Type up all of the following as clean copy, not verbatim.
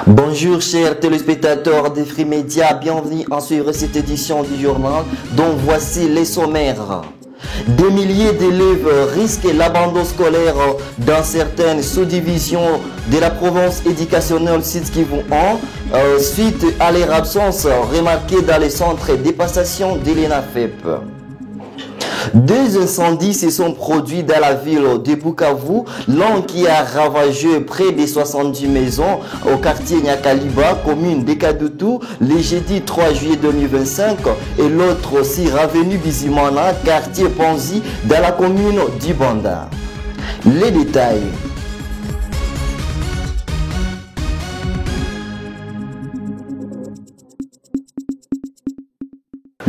Bonjour chers téléspectateurs de Free Media, bienvenue en suivre cette édition du journal dont voici les sommaires. Des milliers d'élèves risquent l'abandon scolaire dans certaines sous-divisions de la province éducationnelle Sud-Kivu suite à leur absence remarquée dans les centres de passation de l'ENAFEP. Deux incendies se sont produits dans la ville de Bukavu, l'un qui a ravagé près de 70 maisons au quartier Nyakaliba, commune de Kadutu, le jeudi 3 juillet 2025, et l'autre aussi Ravenu Bizimana, quartier Panzi, dans la commune d'Ibanda. Les détails.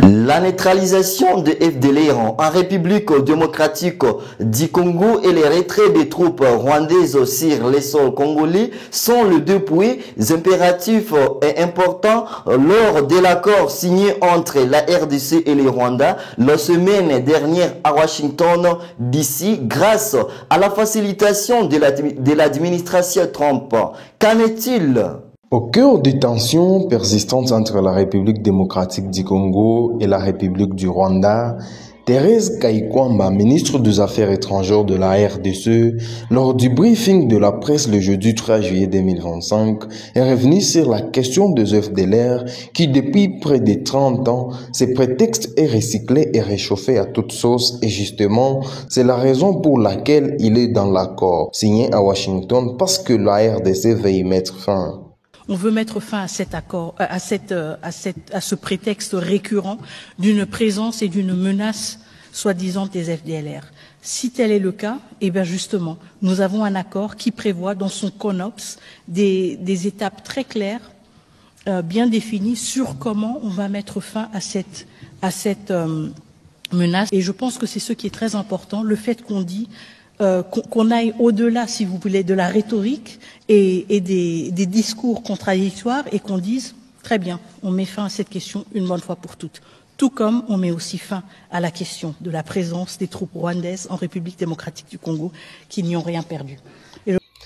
La neutralisation de FDLR en République démocratique du Congo et les retraits des troupes rwandaises sur les sols congolais sont les deux points impératifs et importants lors de l'accord signé entre la RDC et le Rwanda la semaine dernière à Washington DC grâce à la facilitation de l'administration Trump. Qu'en est-il ? Au cœur des tensions persistantes entre la République démocratique du Congo et la République du Rwanda, Thérèse Kayikwamba, ministre des Affaires étrangères de la RDC, lors du briefing de la presse le jeudi 3 juillet 2025, est revenue sur la question des FDLR qui, depuis près de 30 ans, se prétexte est recyclé et réchauffé à toute sauce et justement, c'est la raison pour laquelle il est dans l'accord signé à Washington parce que la RDC veut y mettre fin. On veut mettre fin à cet accord, à ce prétexte récurrent d'une présence et d'une menace soi-disant des FDLR. Si tel est le cas, eh bien justement, nous avons un accord qui prévoit dans son CONOPS des étapes très claires, bien définies sur comment on va mettre fin à cette menace. Et je pense que c'est ce qui est très important, le fait qu'on dit qu'on aille au-delà, si vous voulez, de la rhétorique et des discours contradictoires et qu'on dise, très bien, on met fin à cette question une bonne fois pour toutes. Tout comme on met aussi fin à la question de la présence des troupes rwandaises en République démocratique du Congo qui n'y ont rien perdu.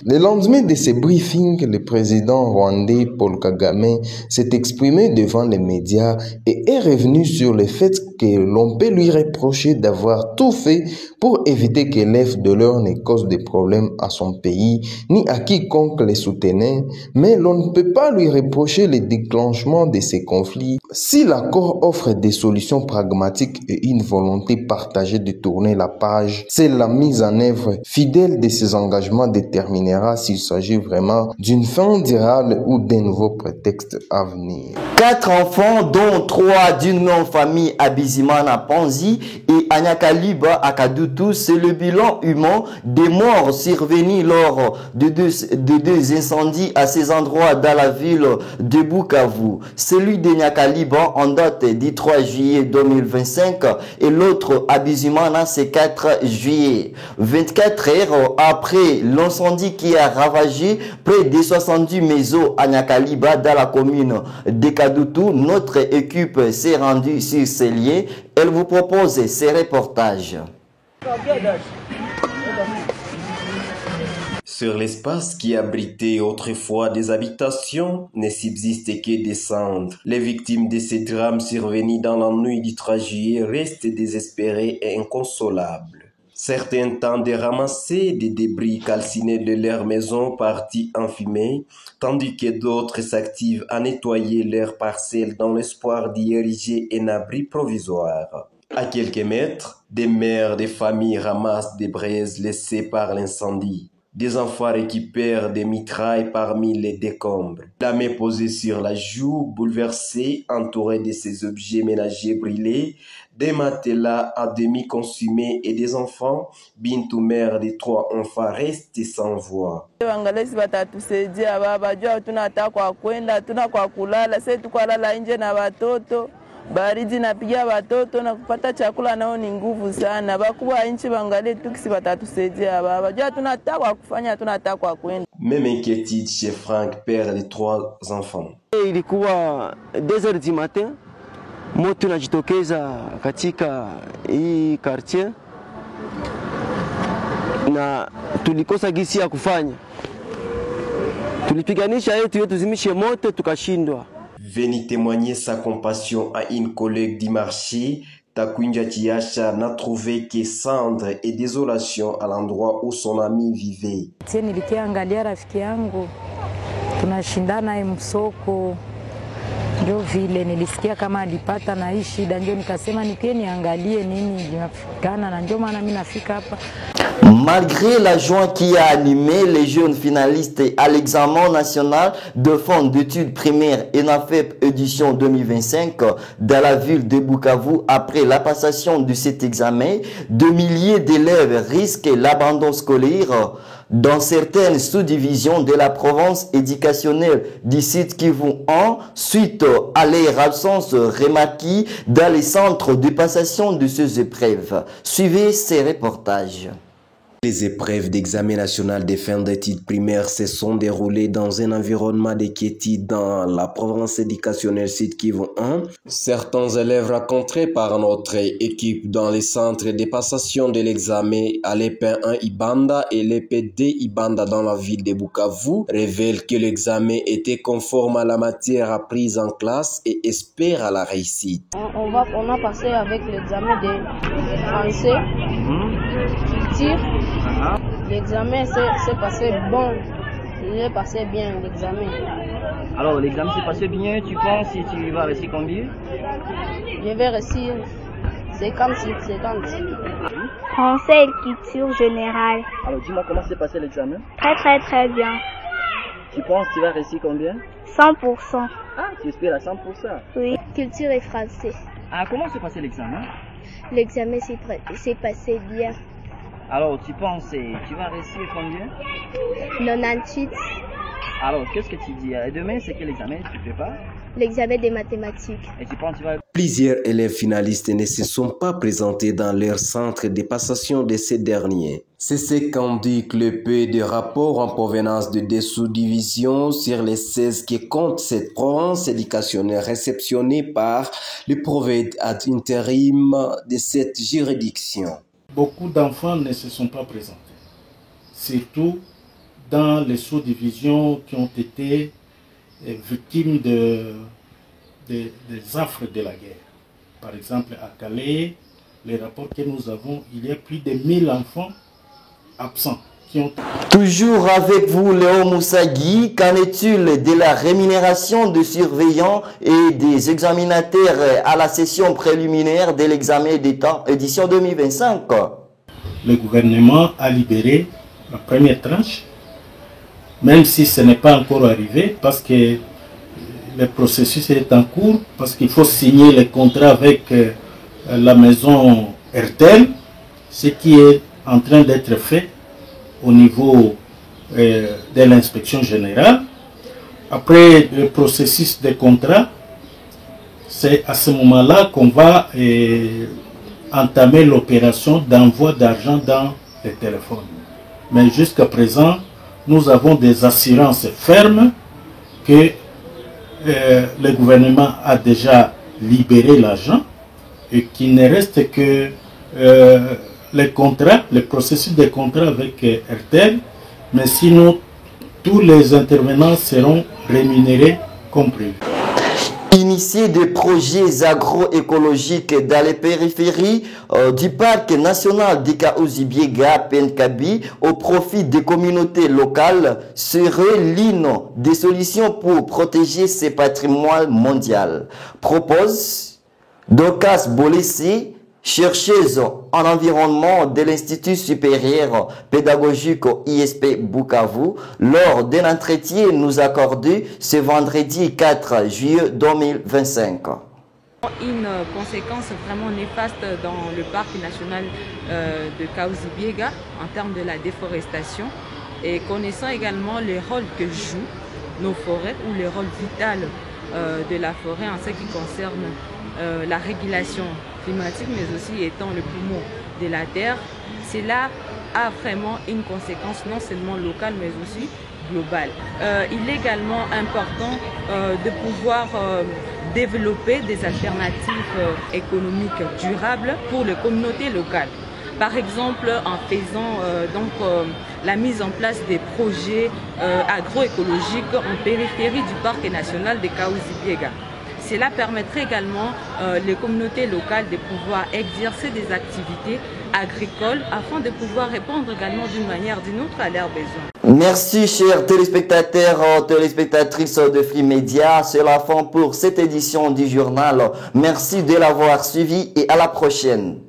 Le lendemain de ce briefing, le président rwandais Paul Kagame s'est exprimé devant les médias et est revenu sur le fait que l'on peut lui reprocher d'avoir tout fait pour éviter que l'FDLR ne cause des problèmes à son pays ni à quiconque les soutenait, mais l'on ne peut pas lui reprocher le déclenchement de ces conflits si l'accord offre des solutions pragmatiques et une volonté partagée de tourner la page. C'est la mise en œuvre fidèle de ces engagements déterminés s'il s'agit vraiment d'une fin durable ou d'un nouveau prétexte à venir. 4 enfants, dont 3 d'une même famille à Bizimana Panzi et à Nyakaliba à Kadutu, c'est le bilan humain des morts survenus lors de deux incendies à ces endroits dans la ville de Bukavu. Celui de Nyakaliba en date du 3 juillet 2025 et l'autre à Bizimana c'est 4 juillet. 24 heures après l'incendie qui a ravagé près de 70 maisons à Nyakaliba dans la commune de Kadutu, notre équipe s'est rendue sur ces lieux. Elle vous propose ces reportages. Sur l'espace qui abritait autrefois des habitations, ne subsiste que des cendres. Les victimes de ces drames survenus dans la nuit du 3 juillet restent désespérées et inconsolables. Certains tentent de ramasser des débris calcinés de leurs maisons parties en fumée, tandis que d'autres s'activent à nettoyer leurs parcelles dans l'espoir d'y ériger un abri provisoire. À quelques mètres, des mères de familles ramassent des braises laissées par l'incendie. Des enfants récupèrent des mitrailles parmi les décombres. La main posée sur la joue, bouleversée, entourée de ces objets ménagers brûlés, des matelas à demi consumés et des enfants, Bintou, mère de 3 enfants, reste sans voix. baridi napiga watoto na kupata chakula nao ni nguvu sana. Bakubwa nchi bangalie tukisi batatusaidia baba. Jua tunataka kufanya, tunataka kwenda. Même inquiétude chez Franck, père de 3 enfants. Ilikuwa 2h du matin, moto unajitokeza katika hii quartier na tulikosa gisi ya kufanya. Tulipiganisha yetu tuzimishe moto tukashindwa. Venir témoigner sa compassion à une collègue du marché, Takwinja Tiasha n'a trouvé que cendre et désolation à l'endroit où son ami vivait. Nilikiangalia rafiki yangu tunashindana msoko, ndio vile nilisikia kama alipata na hii shida, ndio nikasema nikie niangalie nini inafikana, na ndio maana mimi nafika hapa. Malgré la joie qui a animé les jeunes finalistes à l'examen national de fin d'études primaires ENAFEP édition 2025 dans la ville de Bukavu, après la passation de cet examen, de milliers d'élèves risquent l'abandon scolaire dans certaines sous-divisions de la province éducationnelle du site Kivu 1 suite à leur absence remarquée dans les centres de passation de ces épreuves. Suivez ces reportages. Les épreuves d'examen national de fin d'études primaires se sont déroulées dans un environnement de quiétude dans la province éducationnelle Sud Kivu 1. Certains élèves rencontrés par notre équipe dans les centres de passation de l'examen à l'EP1 Ibanda et l'EP2 Ibanda dans la ville de Bukavu révèlent que l'examen était conforme à la matière apprise en classe et espèrent à la réussite. On a passé avec l'examen de français, culture. L'examen s'est passé bon, il est passé bien l'examen. Alors l'examen s'est passé bien, tu penses si tu vas réussir combien? Je vais réussir 50 sur 50. Français et culture générale. Alors dis-moi comment s'est passé l'examen? Très bien. Tu penses que tu vas réussir combien? 100%. Ah, tu espères à 100%? Oui. Culture et français. Ah, comment s'est passé l'examen? L'examen s'est passé bien. Alors, tu penses, tu vas réussir combien? 98. Alors, qu'est-ce que tu dis? Demain, c'est quel examen tu prépares? L'examen des mathématiques. Et tu penses que tu vas... Plusieurs élèves finalistes ne se sont pas présentés dans leur centre de passation de ces derniers. C'est ce qu'indique le peu de rapports en provenance de des sous-divisions sur les 16 qui comptent cette province éducationnelle réceptionnée par le prophète ad intérim de cette juridiction. Beaucoup d'enfants ne se sont pas présentés, surtout dans les sous-divisions qui ont été victimes des affres de la guerre. Par exemple, à Calais, les rapports que nous avons, il y a plus de 1000 enfants absents. Toujours avec vous, Léo Moussagui, qu'en est-il de la rémunération des surveillants et des examinateurs à la session préliminaire de l'examen d'État édition 2025? Le gouvernement a libéré la première tranche, même si ce n'est pas encore arrivé, parce que le processus est en cours, parce qu'il faut signer le contrat avec la maison RTL, ce qui est en train d'être fait au niveau de l'inspection générale. Après le processus de contrat, c'est à ce moment-là qu'on va entamer l'opération d'envoi d'argent dans les téléphones. Mais jusqu'à présent, nous avons des assurances fermes que le gouvernement a déjà libéré l'argent et qu'il ne reste que le processus de contrat avec RTL, mais sinon tous les intervenants seront rémunérés comme prévu. Initier des projets agroécologiques dans les périphéries du parc national de Kaouzi-Biega Penkabi au profit des communautés locales serait l'une des solutions pour protéger ce patrimoine mondial. Propose Dokas Bolessi, chercheuse en environnement de l'Institut supérieur pédagogique ISP Bukavu, lors d'un entretien nous accordé ce vendredi 4 juillet 2025. Une conséquence vraiment néfaste dans le parc national de Kaouzi-Biega en termes de la déforestation et connaissant également les rôles que jouent nos forêts ou les rôles vitaux de la forêt en ce qui concerne la régulation climatique, mais aussi étant le poumon de la terre, cela a vraiment une conséquence non seulement locale mais aussi globale. Il est également important de pouvoir développer des alternatives économiques durables pour les communautés locales. Par exemple, en faisant la mise en place des projets agroécologiques en périphérie du parc national de Kahuzi-Biega. Cela permettrait également les communautés locales de pouvoir exercer des activités agricoles afin de pouvoir répondre également d'une manière ou d'une autre à leurs besoins. Merci chers téléspectateurs, téléspectatrices de Free Media. C'est la fin pour cette édition du journal. Merci de l'avoir suivi et à la prochaine.